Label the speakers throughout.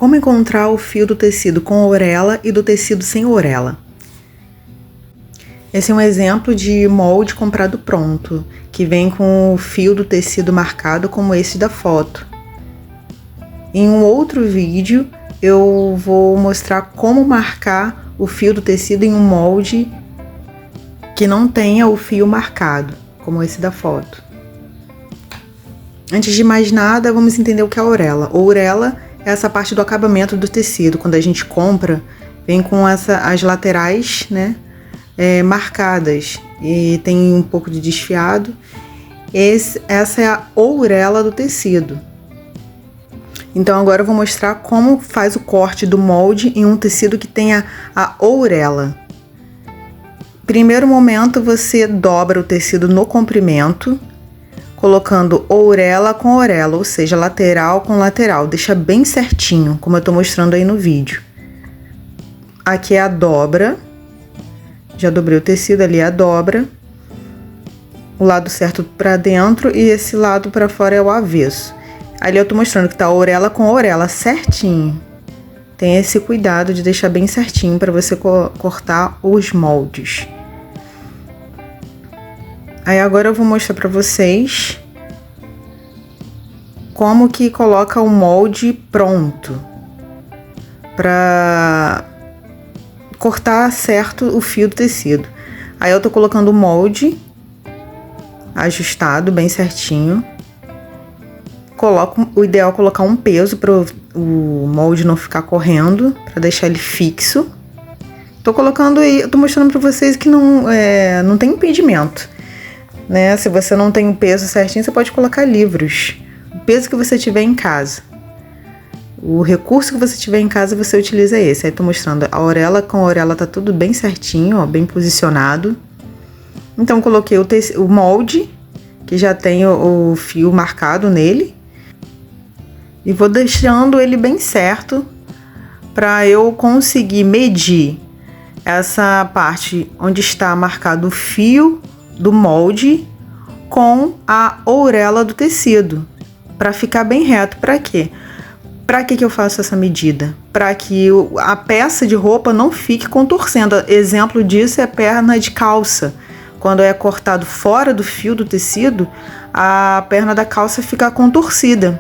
Speaker 1: Como encontrar o fio do tecido com orelha e do tecido sem orelha? Esse é um exemplo de molde comprado pronto, que vem com o fio do tecido marcado como esse da foto. Em um outro vídeo, eu vou mostrar como marcar o fio do tecido em um molde que não tenha o fio marcado, como esse da foto. Antes de mais nada, vamos entender o que é a orelha. A orelha é essa parte do acabamento do tecido. Quando a gente compra, vem com as laterais, né, marcadas e tem um pouco de desfiado. Essa é a orelha do tecido. Então agora eu vou mostrar como faz o corte do molde em um tecido que tenha a orelha. Primeiro momento, você dobra o tecido no comprimento, colocando orelha com orelha, ou seja, lateral com lateral. Deixa bem certinho, como eu tô mostrando aí no vídeo. Aqui é a dobra. Já dobrei o tecido, ali é a dobra. O lado certo para dentro e esse lado para fora é o avesso. Ali eu tô mostrando que tá orelha com orelha certinho. Tenha esse cuidado de deixar bem certinho para você cortar os moldes. Aí agora eu vou mostrar para vocês como que coloca o molde pronto para cortar certo o fio do tecido. Aí eu tô colocando o molde ajustado bem certinho. O ideal é colocar um peso para o molde não ficar correndo, para deixar ele fixo. Tô colocando aí, tô mostrando para vocês que não tem impedimento, né? Se você não tem o peso certinho, você pode colocar livros. O peso que você tiver em casa. O recurso que você tiver em casa, você utiliza esse. Aí tô mostrando a orelha com a orelha, tá tudo bem certinho, ó, bem posicionado. Então coloquei o molde, que já tem o fio marcado nele. E vou deixando ele bem certo para eu conseguir medir essa parte onde está marcado o fio do molde com a orelha do tecido, para ficar bem reto. Para quê? Para que eu faço essa medida? Para que a peça de roupa não fique contorcendo. Exemplo disso é a perna de calça. Quando é cortado fora do fio do tecido, a perna da calça fica contorcida.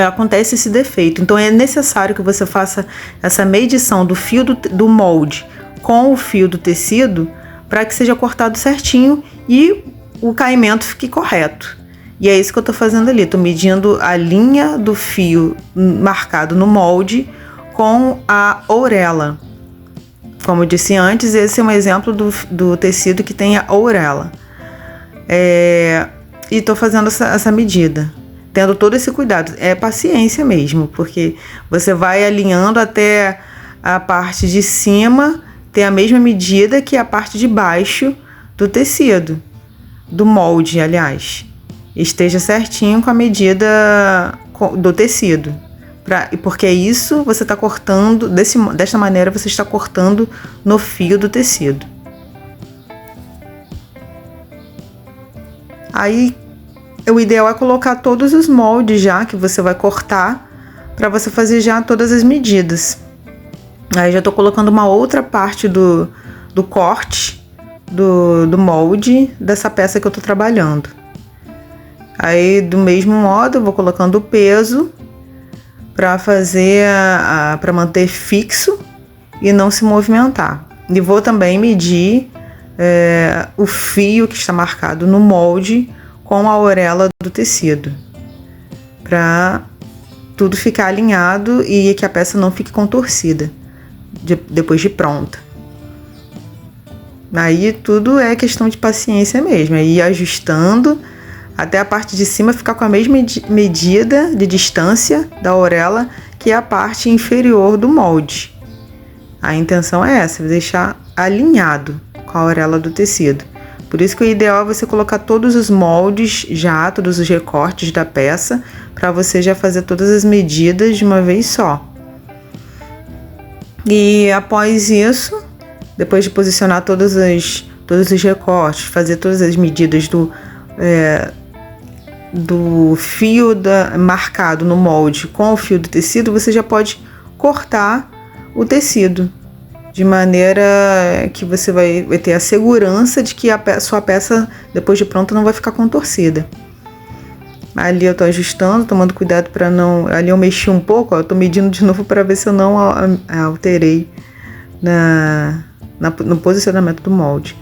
Speaker 1: Acontece esse defeito. Então é necessário que você faça essa medição do fio do molde com o fio do tecido para que seja cortado certinho e o caimento fique correto. E é isso que eu tô fazendo ali. Tô medindo a linha do fio marcado no molde com a orelha. Como eu disse antes, esse é um exemplo do tecido que tem a orelha. E tô fazendo essa medida, tendo todo esse cuidado. É paciência mesmo, porque você vai alinhando até a parte de cima ter a mesma medida que a parte de baixo do tecido, do molde, aliás. Esteja certinho com a medida do tecido. Porque é isso, você está cortando, dessa maneira você está cortando no fio do tecido. Aí, o ideal é colocar todos os moldes já que você vai cortar, para você fazer já todas as medidas. Aí já tô colocando uma outra parte do corte do molde dessa peça que eu tô trabalhando. Aí, do mesmo modo, eu vou colocando o peso para fazer para manter fixo e não se movimentar. E vou também medir o fio que está marcado no molde com a orelha do tecido, para tudo ficar alinhado e que a peça não fique contorcida depois de pronta. Aí tudo é questão de paciência mesmo, é ir ajustando até a parte de cima ficar com a mesma medida de distância da orelha que é a parte inferior do molde. A intenção é essa, deixar alinhado com a orelha do tecido. Por isso que o ideal é você colocar todos os moldes já, todos os recortes da peça, para você já fazer todas as medidas de uma vez só. E após isso, depois de posicionar todos os recortes, fazer todas as medidas do fio marcado no molde com o fio do tecido, você já pode cortar o tecido, de maneira que você vai ter a segurança de que a sua peça, depois de pronta, não vai ficar contorcida. Ali eu tô ajustando, tomando cuidado para não... Ali eu mexi um pouco, ó, eu tô medindo de novo para ver se eu não alterei no posicionamento do molde.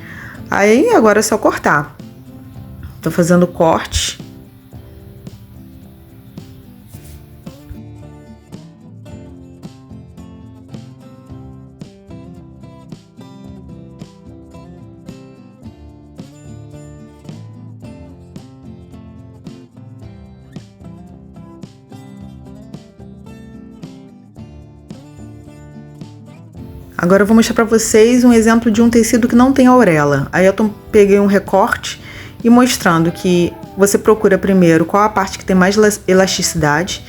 Speaker 1: Aí agora é só cortar. Tô fazendo corte. Agora eu vou mostrar para vocês um exemplo de um tecido que não tem auréola. Aí eu peguei um recorte e mostrando que você procura primeiro qual a parte que tem mais elasticidade.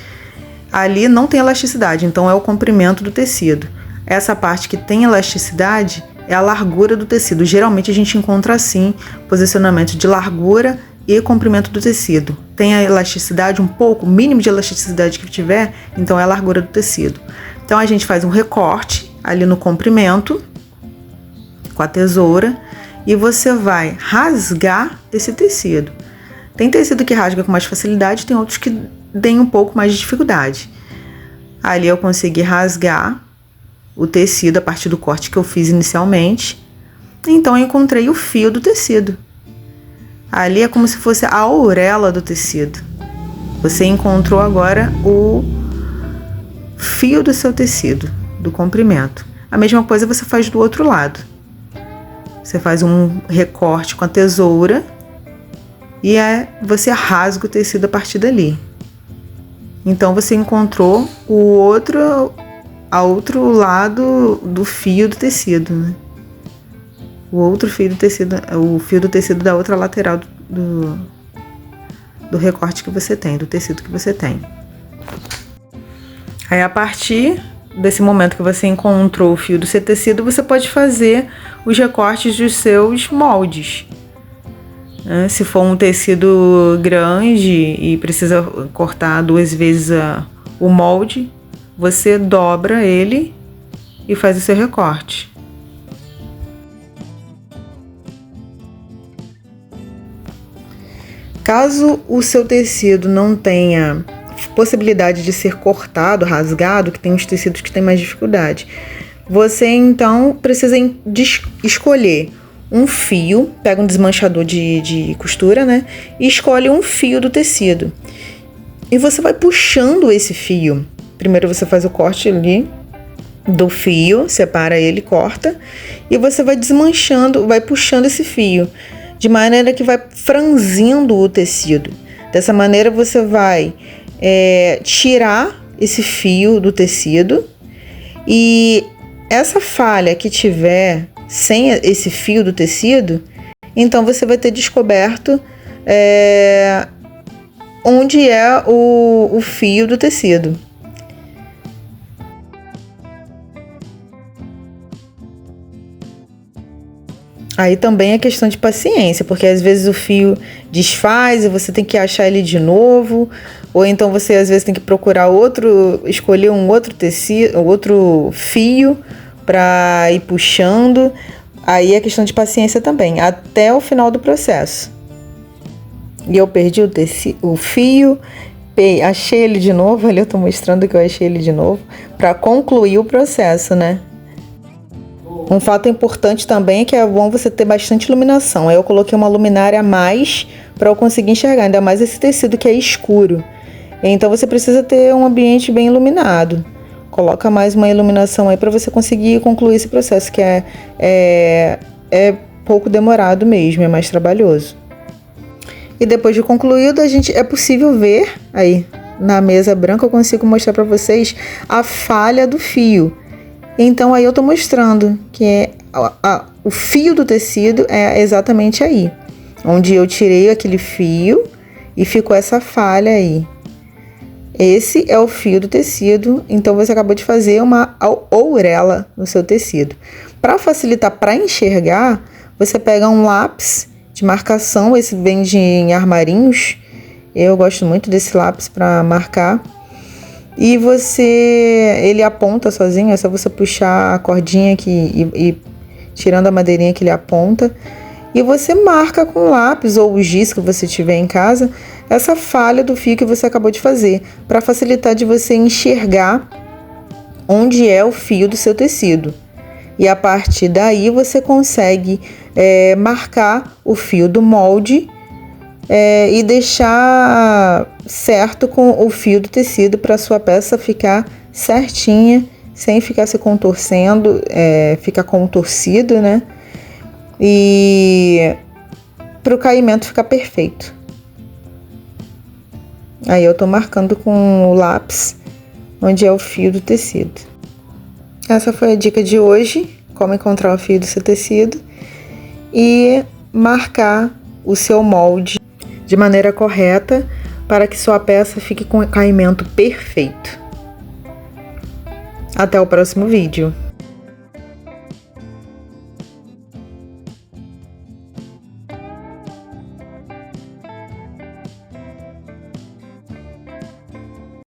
Speaker 1: Ali não tem elasticidade, então é o comprimento do tecido. Essa parte que tem elasticidade é a largura do tecido. Geralmente a gente encontra assim, posicionamento de largura e comprimento do tecido. Tem a elasticidade um pouco, o mínimo de elasticidade que tiver, então é a largura do tecido. Então a gente faz um recorte ali no comprimento com a tesoura e você vai rasgar esse tecido. Tem tecido que rasga com mais facilidade, tem outros que tem um pouco mais de dificuldade. Ali eu consegui rasgar o tecido a partir do corte que eu fiz inicialmente. Então eu encontrei o fio do tecido. Ali é como se fosse a auréola do tecido. Você encontrou agora o fio do seu tecido, do comprimento. A mesma coisa você faz do outro lado. Você faz um recorte com a tesoura e você rasga o tecido a partir dali. Então você encontrou o outro lado do fio do tecido, né? O outro fio do tecido, o fio do tecido da outra lateral do recorte que você tem, do tecido que você tem. Aí a partir desse momento que você encontrou o fio do seu tecido, você pode fazer os recortes dos seus moldes. Se for um tecido grande e precisa cortar 2 vezes o molde, você dobra ele e faz o seu recorte. Caso o seu tecido não tenha possibilidade de ser cortado, rasgado, que tem os tecidos que têm mais dificuldade, você então precisa escolher um fio, pega um desmanchador de costura, né? E escolhe um fio do tecido. E você vai puxando esse fio. Primeiro você faz o corte ali do fio, separa ele, corta, e você vai desmanchando, vai puxando esse fio, de maneira que vai franzindo o tecido. Dessa maneira você vai tirar esse fio do tecido, e essa falha que tiver sem esse fio do tecido, então você vai ter descoberto onde é o fio do tecido. Aí também é questão de paciência, porque às vezes o fio desfaz e você tem que achar ele de novo, ou então você às vezes tem que procurar escolher um outro tecido, outro fio para ir puxando. Aí é questão de paciência também, até o final do processo. E eu perdi o fio, achei ele de novo, ali eu tô mostrando que eu achei ele de novo, para concluir o processo, né? Um fato importante também é que é bom você ter bastante iluminação. Aí eu coloquei uma luminária a mais para eu conseguir enxergar, ainda mais esse tecido que é escuro. Então você precisa ter um ambiente bem iluminado. Coloca mais uma iluminação aí para você conseguir concluir esse processo, que é pouco demorado mesmo, é mais trabalhoso. E depois de concluído, é possível ver aí na mesa branca, eu consigo mostrar para vocês a falha do fio. Então aí eu tô mostrando que o fio do tecido é exatamente aí, onde eu tirei aquele fio e ficou essa falha aí. Esse é o fio do tecido, então você acabou de fazer uma auréola no seu tecido. Para facilitar para enxergar, você pega um lápis de marcação, esse vende em armarinhos, Eu gosto muito desse lápis para marcar. E ele aponta sozinho, é só você puxar a cordinha aqui e tirando a madeirinha que ele aponta. E você marca com lápis ou o giz que você tiver em casa, essa falha do fio que você acabou de fazer, para facilitar de você enxergar onde é o fio do seu tecido. E a partir daí você consegue marcar o fio do molde e deixar certo com o fio do tecido para sua peça ficar certinha, sem ficar se contorcendo, ficar contorcido, né? E para o caimento ficar perfeito. Aí eu tô marcando com o lápis onde é o fio do tecido. Essa foi a dica de hoje, como encontrar o fio do seu tecido e marcar o seu molde de maneira correta para que sua peça fique com o caimento perfeito. Até o próximo vídeo.